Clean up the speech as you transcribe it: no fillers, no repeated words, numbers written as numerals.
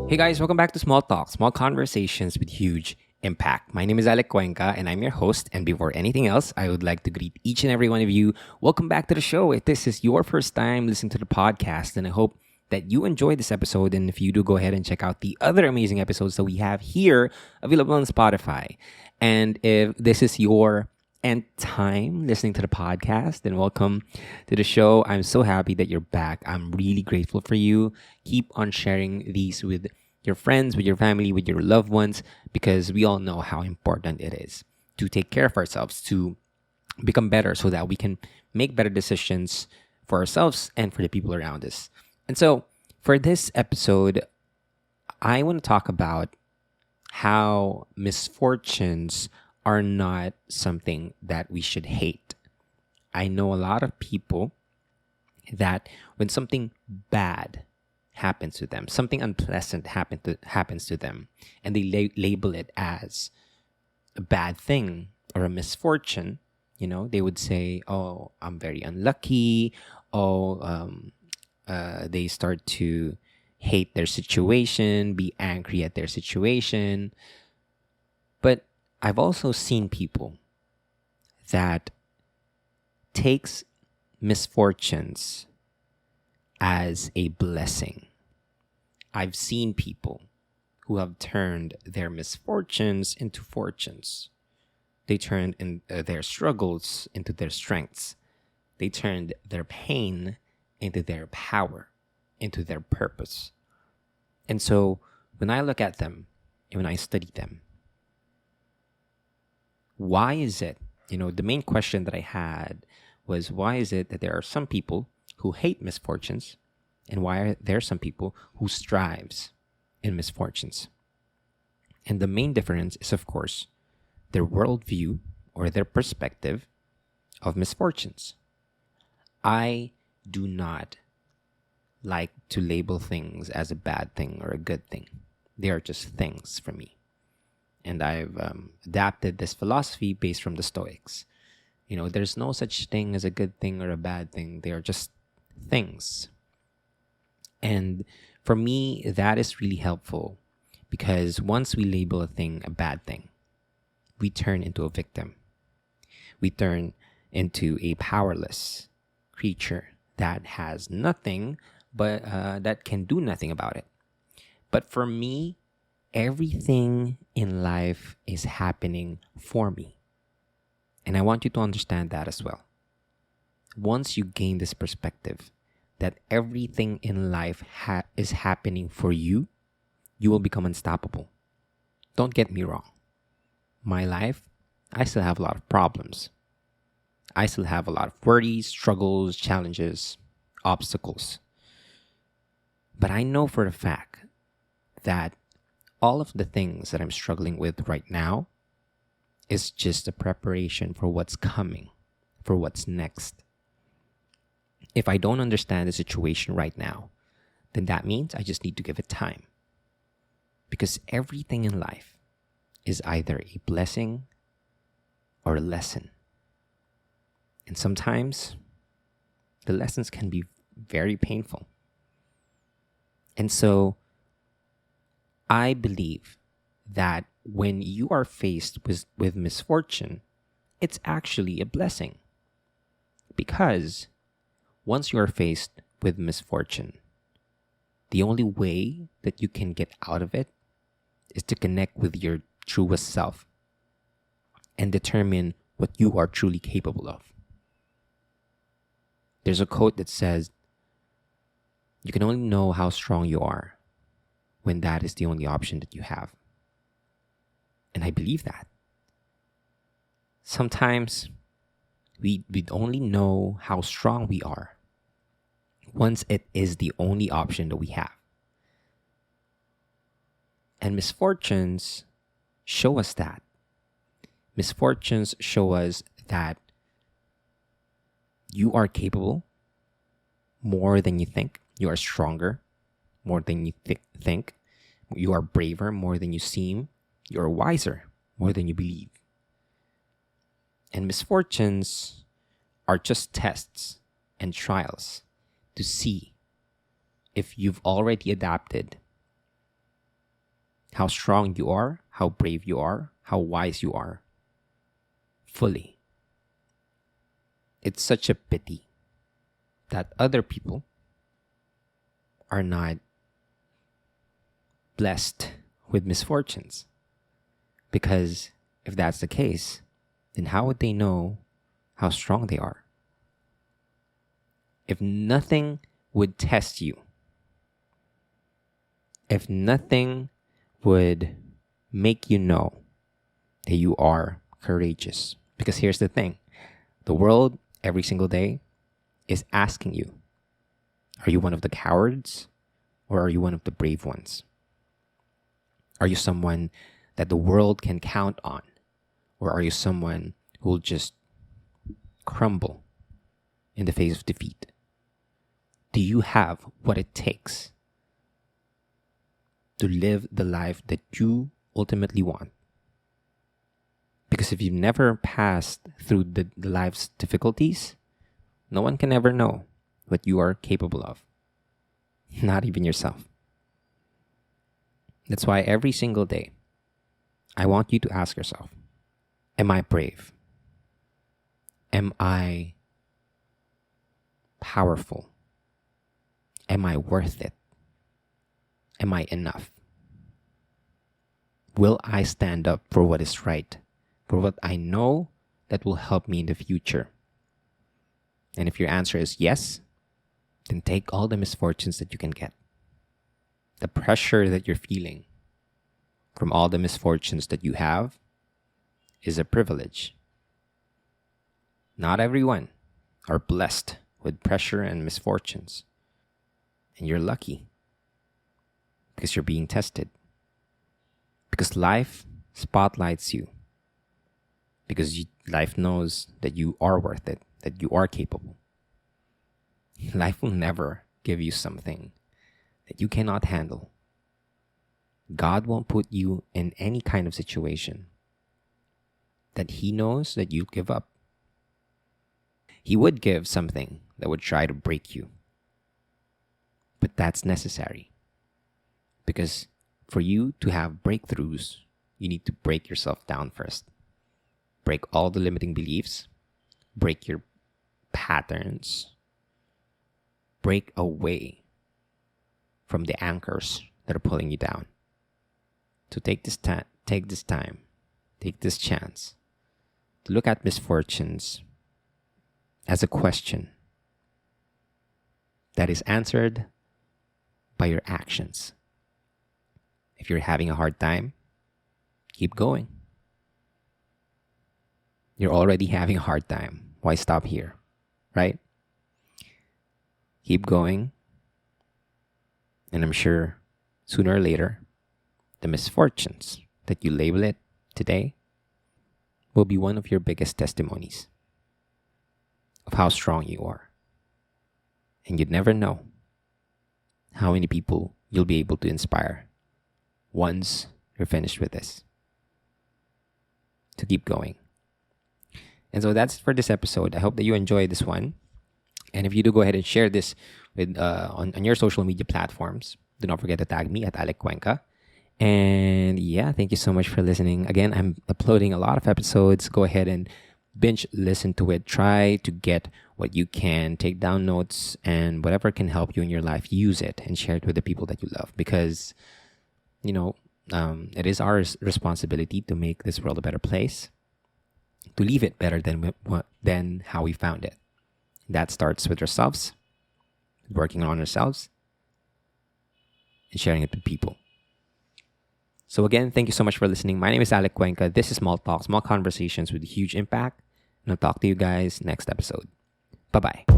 Hey guys, welcome back to Small Talk, small conversations with huge impact. My name is Alec and I'm your host. And before anything else, I would like to greet each and every one of you. Welcome back to the show. If this is your first time listening to the podcast, then I hope that you enjoyed this episode. And if you do, go ahead and check out the other amazing episodes that we have here available on Spotify. And if this is your and time listening to the podcast, then welcome to the show. I'm so happy that you're back. I'm really grateful for you. Keep on sharing these with your friends, with your family, with your loved ones, because we all know how important it is to take care of ourselves, to become better so that we can make better decisions for ourselves and for the people around us. And so, for this episode, I want to talk about how misfortunes are not something that we should hate. I know a lot of people that when something bad happens to them, something unpleasant happens to them, and they label it as a bad thing or a misfortune, they would say, "Oh, I'm very unlucky." Oh, they start to hate their situation, be angry at their situation. But I've also seen people that takes misfortunes as a blessing. I've seen people who have turned their misfortunes into fortunes. They turned their struggles into their strengths. They turned their pain into their power, into their purpose. And so when I look at them and when I study them, why is it, the main question that I had was, why is it that there are some people who hate misfortunes, and why are there some people who strives in misfortunes? And the main difference is, of course, their worldview or their perspective of misfortunes. I do not like to label things as a bad thing or a good thing. They are just things for me. And I've adapted this philosophy based from the Stoics. There's no such thing as a good thing or a bad thing. They are just things. And for me, that is really helpful because once we label a thing a bad thing, we turn into a victim. We turn into a powerless creature that has nothing, but that can do nothing about it. But for me, everything in life is happening for me. And I want you to understand that as well. Once you gain this perspective that everything in life is happening for you, you will become unstoppable. Don't get me wrong. My life, I still have a lot of problems. I still have a lot of worries, struggles, challenges, obstacles. But I know for a fact that all of the things that I'm struggling with right now is just a preparation for what's coming, for what's next. If I don't understand the situation right now, then that means I just need to give it time. Because everything in life is either a blessing or a lesson. And sometimes the lessons can be very painful. And so I believe that when you are faced with misfortune, it's actually a blessing. Because once you are faced with misfortune, the only way that you can get out of it is to connect with your truest self and determine what you are truly capable of. There's a quote that says, "You can only know how strong you are when that is the only option that you have." And I believe that. Sometimes we only know how strong we are once it is the only option that we have. And misfortunes show us that. Misfortunes show us that you are capable more than you think. You are stronger more than you think. You are braver more than you seem. You are wiser more than you believe. And misfortunes are just tests and trials to see if you've already adapted how strong you are, how brave you are, how wise you are. Fully. It's such a pity that other people are not blessed with misfortunes. Because if that's the case, then how would they know how strong they are? If nothing would test you, if nothing would make you know that you are courageous. Because here's the thing, the world every single day is asking you, are you one of the cowards or are you one of the brave ones? Are you someone that the world can count on? Or are you someone who will just crumble in the face of defeat? Do you have what it takes to live the life that you ultimately want? Because if you've never passed through the life's difficulties, no one can ever know what you are capable of. Not even yourself. That's why every single day, I want you to ask yourself, am I brave? Am I powerful? Am I worth it? Am I enough? Will I stand up for what is right? For what I know that will help me in the future? And if your answer is yes, then take all the misfortunes that you can get. The pressure that you're feeling from all the misfortunes that you have is a privilege. Not everyone are blessed with pressure and misfortunes. And you're lucky because you're being tested. Because life spotlights you. Because life knows that you are worth it, that you are capable. Life will never give you something that you cannot handle. God won't put you in any kind of situation that He knows that you'll give up. He would give something that would try to break you. But that's necessary. Because for you to have breakthroughs, you need to break yourself down first. Break all the limiting beliefs. Break your patterns. Break away from the anchors that are pulling you down. So take this time, take this chance to look at misfortunes as a question that is answered by your actions. If you're having a hard time, keep going. You're already having a hard time. Why stop here? Right? Keep going. And I'm sure sooner or later, the misfortunes that you label it today will be one of your biggest testimonies of how strong you are. And you'd never know how many people you'll be able to inspire once you're finished with this. To keep going. And so that's it for this episode. I hope that you enjoyed this one. And if you do, go ahead and share this with on your social media platforms. Do not forget to tag me at Alec. And yeah, thank you so much for listening. Again, I'm uploading a lot of episodes. Go ahead and binge listen to it. Try to get what you can. Take down notes and whatever can help you in your life, use it and share it with the people that you love. Because, it is our responsibility to make this world a better place, to leave it better than how we found it. That starts with ourselves, working on ourselves, and sharing it with people. So again, thank you so much for listening. My name is Alec. This is Small Talk, small conversations with huge impact. And I'll talk to you guys next episode. Bye-bye.